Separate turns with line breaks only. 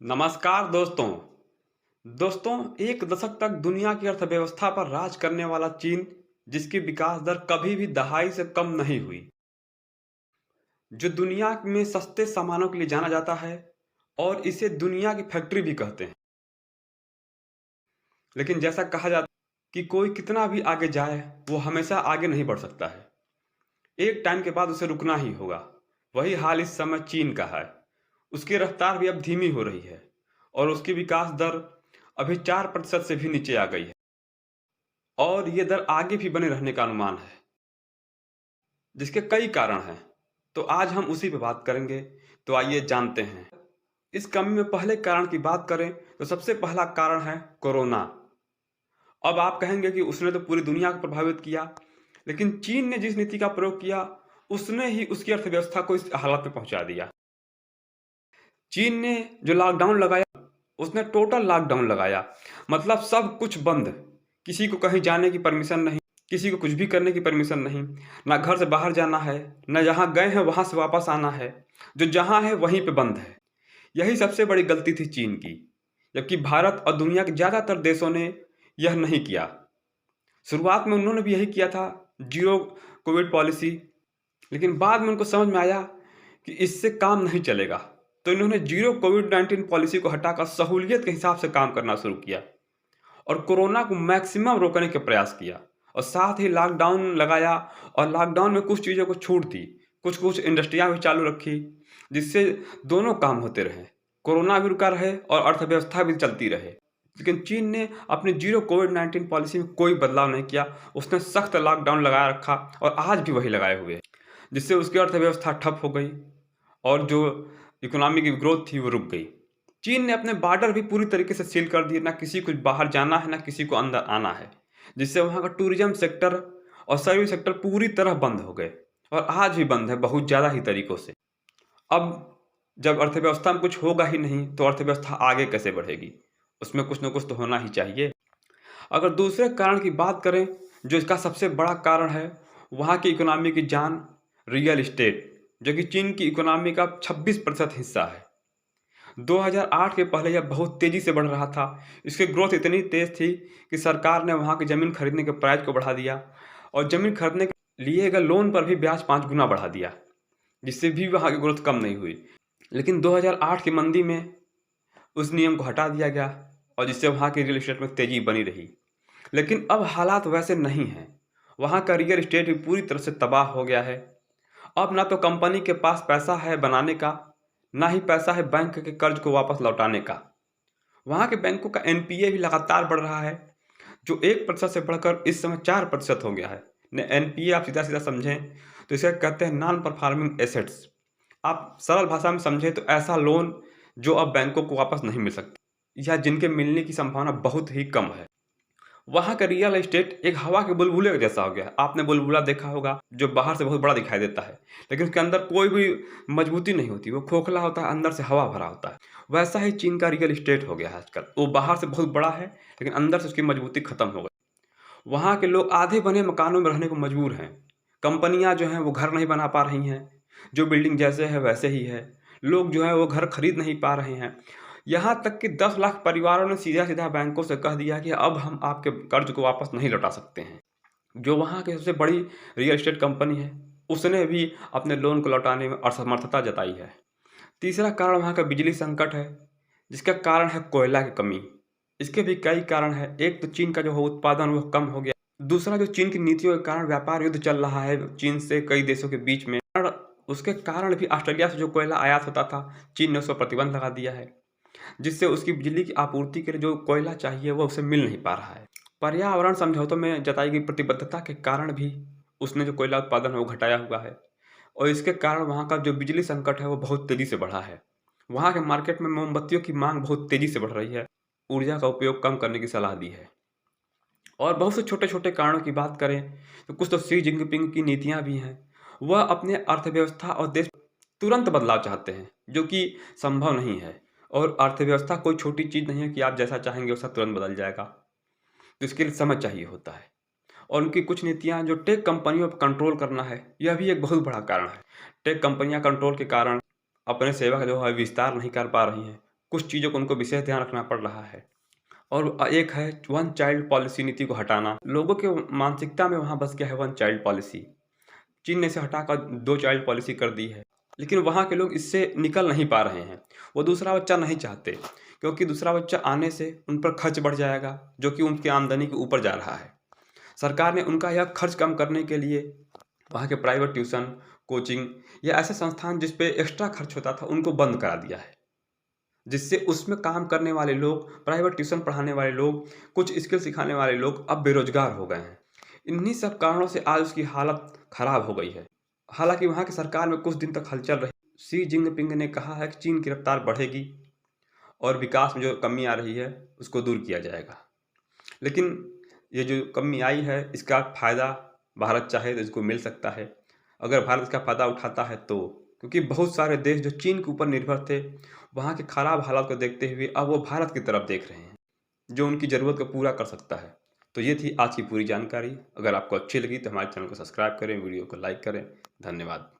नमस्कार दोस्तों। एक दशक तक दुनिया की अर्थव्यवस्था पर राज करने वाला चीन, जिसकी विकास दर कभी भी दहाई से कम नहीं हुई, जो दुनिया में सस्ते सामानों के लिए जाना जाता है और इसे दुनिया की फैक्ट्री भी कहते हैं। लेकिन जैसा कहा जाता है कि कोई कितना भी आगे जाए, वो हमेशा आगे नहीं बढ़ सकता है। एक टाइम के बाद उसे रुकना ही होगा। वही हाल इस समय चीन का है। उसकी रफ्तार भी अब धीमी हो रही है और उसकी विकास दर अभी 4% से भी नीचे आ गई है और ये दर आगे भी बने रहने का अनुमान है, जिसके कई कारण हैं। तो आज हम उसी पे बात करेंगे। तो आइए जानते हैं। इस कमी में पहले कारण की बात करें तो सबसे पहला कारण है कोरोना। अब आप कहेंगे कि उसने तो पूरी दुनिया को प्रभावित किया, लेकिन चीन ने जिस नीति का प्रयोग किया उसने ही उसकी अर्थव्यवस्था को इस हालत में पहुंचा दिया। चीन ने जो लॉकडाउन लगाया, उसने टोटल लॉकडाउन लगाया, मतलब सब कुछ बंद। किसी को कहीं जाने की परमिशन नहीं, किसी को कुछ भी करने की परमिशन नहीं, ना घर से बाहर जाना है, ना जहाँ गए हैं वहाँ से वापस आना है। जो जहाँ है वहीं पे बंद है। यही सबसे बड़ी गलती थी चीन की, जबकि भारत और दुनिया के ज़्यादातर देशों ने यह नहीं किया। शुरुआत में उन्होंने भी यही किया था, जीरो कोविड पॉलिसी। लेकिन बाद में उनको समझ में आया कि इससे काम नहीं चलेगा, तो इन्होंने जीरो कोविड-19 पॉलिसी को हटाकर सहूलियत के हिसाब से काम करना शुरू किया और कोरोना को मैक्सिमम रोकने का प्रयास किया और साथ ही लॉकडाउन लगाया। और लॉकडाउन में कुछ चीज़ों को छूट दी, कुछ कुछ इंडस्ट्रियाँ भी चालू रखी, जिससे दोनों काम होते रहे, कोरोना भी रुका रहे और अर्थव्यवस्था भी चलती रहे। लेकिन चीन ने अपनी जीरो कोविड-19 पॉलिसी में कोई बदलाव नहीं किया। उसने सख्त लॉकडाउन लगाए रखा और आज भी वही लगाए हुए है, जिससे उसकी अर्थव्यवस्था ठप हो गई और जो इकोनॉमी की ग्रोथ थी वो रुक गई। चीन ने अपने बॉर्डर भी पूरी तरीके से सील कर दिए, ना किसी को बाहर जाना है, ना किसी को अंदर आना है, जिससे वहाँ का टूरिज्म सेक्टर और सर्विस सेक्टर पूरी तरह बंद हो गए और आज भी बंद है बहुत ज़्यादा ही तरीकों से। अब जब अर्थव्यवस्था में कुछ होगा ही नहीं, तो अर्थव्यवस्था आगे कैसे बढ़ेगी? उसमें कुछ ना कुछ तो होना ही चाहिए। अगर दूसरे कारण की बात करें, जो इसका सबसे बड़ा कारण है, वहाँ की इकोनॉमी की जान रियल एस्टेट, जो कि चीन की इकोनॉमी का 26% हिस्सा है। 2008 के पहले यह बहुत तेज़ी से बढ़ रहा था। इसकी ग्रोथ इतनी तेज़ थी कि सरकार ने वहाँ की ज़मीन खरीदने के प्राइस को बढ़ा दिया और ज़मीन खरीदने के लिए गए लोन पर भी ब्याज 5 गुना बढ़ा दिया, जिससे भी वहाँ की ग्रोथ कम नहीं हुई। लेकिन 2008 की मंदी में उस नियम को हटा दिया गया और जिससे वहाँ की रियल एस्टेट में तेज़ी बनी रही। लेकिन अब हालात वैसे नहीं हैं। वहाँ का रियल एस्टेट भी पूरी तरह से तबाह हो गया है। अब ना तो कंपनी के पास पैसा है बनाने का, ना ही पैसा है बैंक के कर्ज को वापस लौटाने का। वहाँ के बैंकों का एनपीए भी लगातार बढ़ रहा है, जो 1% से बढ़कर इस समय 4% हो गया है। एनपीए आप सीधा सीधा समझें तो इसे कहते हैं नॉन परफॉर्मिंग एसेट्स। आप सरल भाषा में समझें तो ऐसा लोन जो अब बैंकों को वापस नहीं मिल सकता या जिनके मिलने की संभावना बहुत ही कम है। वहाँ का रियल एस्टेट एक हवा के बुलबुले जैसा हो गया है। आपने बुलबुला देखा होगा, जो बाहर से बहुत बड़ा दिखाई देता है, लेकिन उसके अंदर कोई भी मजबूती नहीं होती, वो खोखला होता है, अंदर से हवा भरा होता है। वैसा ही चीन का रियल एस्टेट हो गया है आजकल। वो बाहर से बहुत बड़ा है, लेकिन अंदर से उसकी मजबूती खत्म हो गई। वहाँ के लोग आधे बने मकानों में रहने को मजबूर हैं। कंपनियाँ जो हैं वो घर नहीं बना पा रही हैं, जो बिल्डिंग जैसे है वैसे ही है। लोग जो है वो घर खरीद नहीं पा रहे हैं। यहाँ तक कि 10 लाख परिवारों ने सीधा-सीधा बैंकों से कह दिया कि अब हम आपके कर्ज को वापस नहीं लौटा सकते हैं। जो वहाँ की सबसे बड़ी रियल एस्टेट कंपनी है, उसने भी अपने लोन को लौटाने में असमर्थता जताई है। तीसरा कारण वहाँ का बिजली संकट है, जिसका कारण है कोयला की कमी। इसके भी कई कारण हैं। एक तो चीन का जो है उत्पादन वो कम हो गया। दूसरा, जो चीन की नीतियों के कारण व्यापार युद्ध चल रहा है चीन से कई देशों के बीच में, और उसके कारण भी ऑस्ट्रेलिया से जो कोयला आयात होता था, चीन ने उस पर प्रतिबंध लगा दिया है, जिससे उसकी बिजली की आपूर्ति के लिए जो कोयला चाहिए वो उसे मिल नहीं पा रहा है। पर्यावरण समझौतों में जताई गई प्रतिबद्धता के कारण भी उसने जो कोयला उत्पादन है वो घटाया हुआ है और इसके कारण वहाँ का जो बिजली संकट है वो बहुत तेज़ी से बढ़ा है। वहाँ के मार्केट में मोमबत्तियों की मांग बहुत तेज़ी से बढ़ रही है। ऊर्जा का उपयोग कम करने की सलाह दी है। और बहुत से छोटे-छोटे कारणों की बात करें तो कुछ तो शी जिनपिंग की नीतियाँ भी हैं। वह अपने अर्थव्यवस्था और देश तुरंत बदलाव चाहते हैं, जो कि संभव नहीं है। और अर्थव्यवस्था कोई छोटी चीज़ नहीं है कि आप जैसा चाहेंगे वैसा तुरंत बदल जाएगा। तो इसके लिए समय चाहिए होता है। और उनकी कुछ नीतियाँ जो टेक कंपनियों पर कंट्रोल करना है, यह भी एक बहुत बड़ा कारण है। टेक कंपनियाँ कंट्रोल के कारण अपने सेवा का जो है विस्तार नहीं कर पा रही हैं। कुछ चीज़ों को उनको विशेष ध्यान रखना पड़ रहा है। और एक है वन चाइल्ड पॉलिसी नीति को हटाना। लोगों के मानसिकता में वहाँ बस गया है वन चाइल्ड पॉलिसी। चीन ने इसे हटाकर दो चाइल्ड पॉलिसी कर दी है, लेकिन वहाँ के लोग इससे निकल नहीं पा रहे हैं। वो दूसरा बच्चा नहीं चाहते, क्योंकि दूसरा बच्चा आने से उन पर खर्च बढ़ जाएगा, जो कि उनकी आमदनी के ऊपर जा रहा है। सरकार ने उनका यह खर्च कम करने के लिए वहाँ के प्राइवेट ट्यूशन, कोचिंग या ऐसे संस्थान जिस पे एक्स्ट्रा खर्च होता था उनको बंद करा दिया है, जिससे उसमें काम करने वाले लोग, प्राइवेट ट्यूशन पढ़ाने वाले लोग, कुछ स्किल सिखाने वाले लोग अब बेरोजगार हो गए हैं। इन्हीं सब कारणों से आज उसकी हालत खराब हो गई है। हालांकि वहाँ की सरकार में कुछ दिन तक हलचल रही। शी जिनपिंग ने कहा है कि चीन की रफ्तार बढ़ेगी और विकास में जो कमी आ रही है उसको दूर किया जाएगा। लेकिन ये जो कमी आई है इसका फ़ायदा भारत चाहे तो इसको मिल सकता है, अगर भारत इसका फ़ायदा उठाता है तो। क्योंकि बहुत सारे देश जो चीन के ऊपर निर्भर थे, वहाँ के ख़राब हालात को देखते हुए अब वो भारत की तरफ देख रहे हैं, जो उनकी ज़रूरत को पूरा कर सकता है। तो ये थी आज की पूरी जानकारी। अगर आपको अच्छी लगी तो हमारे चैनल को सब्सक्राइब करें, वीडियो को लाइक करें। धन्यवाद।